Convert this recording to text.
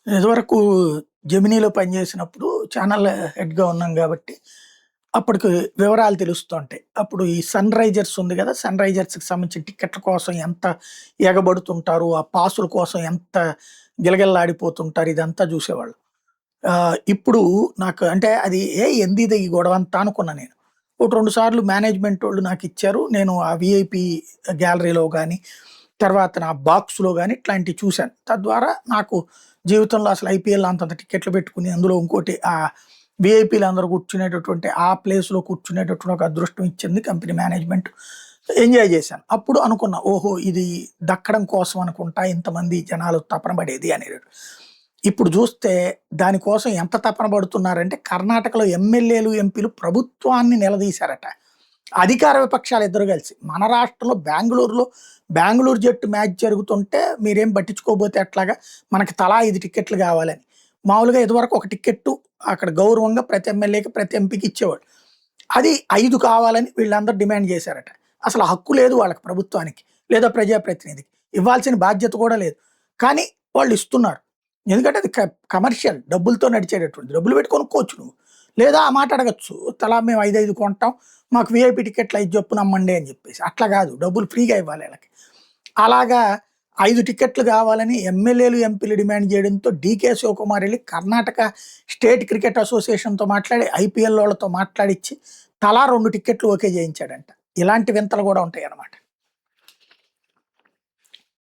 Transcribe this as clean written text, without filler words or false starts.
ఇదివరకు జెమినీలో పనిచేసినప్పుడు ఛానల్ హెడ్‌గా ఉన్నాం గాబట్టి, అప్పటికి వివరాలు తెలుస్తుంటాయి. అప్పుడు ఈ సన్ రైజర్స్ ఉంది గదా! సన్ రైజర్స్‌కి సంబంధించిన టికెట్ల కోసం ఎంత ఎగబడుతుంటారు, ఆ పాసుల కోసం ఎంత గిలగిల్లాడిపోతుంటారు ఇదంతా జూసేవాళ్ళం. ఇప్పుడు నాకు అంటే అది ఏందిది ఈ గొడవంతా అనుకున్నా నేను. ఒకటి 2 సార్లు మేనేజ్‌మెంటోళ్ళు నాకిచ్చారు. నేను ఆ వీఐపీ గ్యాలరీలో గాని, తర్వాత నా బాక్స్‌లో గాని ఇట్లాంటివి చూసాను. తద్వారా నాకు జీవితంలో అసలు ఐపీఎల్ అంతంత టికెట్లు పెట్టుకొని అందులో ఇంకోటి వీఐపీలందరూ కూర్చునేటటువంటి ఆ ప్లేస్‌లో కూర్చునేటటువంటి ఒక అదృష్టం ఇచ్చింది కంపెనీ మేనేజ్‌మెంట్. ఎంజాయ్ చేశాను. అప్పుడు అనుకున్నా, ఓహో! ఇది దక్కడం కోసం అనుకుంటా ఇంతమంది జనాలు తపన పడేది అనేది. ఇప్పుడు జూస్తే దానికోసం ఎంత తపన పడుతున్నారంటే కర్ణాటకలో ఎమ్మెల్యేలు, ఎంపీలు ప్రభుత్వాన్ని నిలదీశారట. అధికార విపక్షాలు ఇద్దరు కలిసి. మన రాష్ట్రంలో బెంగుళూరు జట్టు మ్యాచ్ జరుగుతుంటే మీరేం పట్టించుకోకపోతే ఎట్లాగా? మనకి తలా 5 టికెట్లు గావాలని. మామూలుగా ఇదివరకు ఒక టికెట్టు అక్కడ గౌరవంగా ప్రతి ఎమ్మెల్యేకి, ప్రతి ఎంపీకి ఇచ్చేవాడు. అది 5 కావాలని వీళ్ళందరూ డిమాండ్ చేశారట. అసలు హక్కు లేదు వాళ్ళకి ప్రభుత్వానికి. లేదా ప్రజాప్రతినిధికి. ఇవ్వాల్సిన బాధ్యత కూడా లేదు. కానీ వాళ్ళు ఇస్తున్నారు. ఎందుకంటే అది కమర్షియల్ డబ్బులతో నడిచేటటువంటిది. డబ్బులు పెట్టి కొనుక్కోవచ్చు నువ్వు. లేదా ఆ మాట అడగొచ్చు. తలా మేము 5, 5 కొంటాం. మాకు వీఐపీ టికెట్లు 5 చొప్పున అమ్మండి అని చెప్పేసి. అట్లా కాదు. డబ్బులు ఫ్రీగా ఇవ్వాలి ఆళ్ళకి. అలాగా 5 టికెట్లు కావాలని ఎమ్మెల్యేలు, ఎంపీలు డిమాండ్ చేయడంతో డీకే శివకుమార్ ఎళ్లి కర్ణాటక స్టేట్ క్రికెట్ అసోసియేషన్‌తో మాట్లాడి, ఐపీఎల్ వాళ్ళతో మాట్లాడిచ్చి తలా 2 టికెట్లు ఓకే చేయించాడంట. ఇలాంటి వింతలు కూడా ఉంటాయన్నమాట.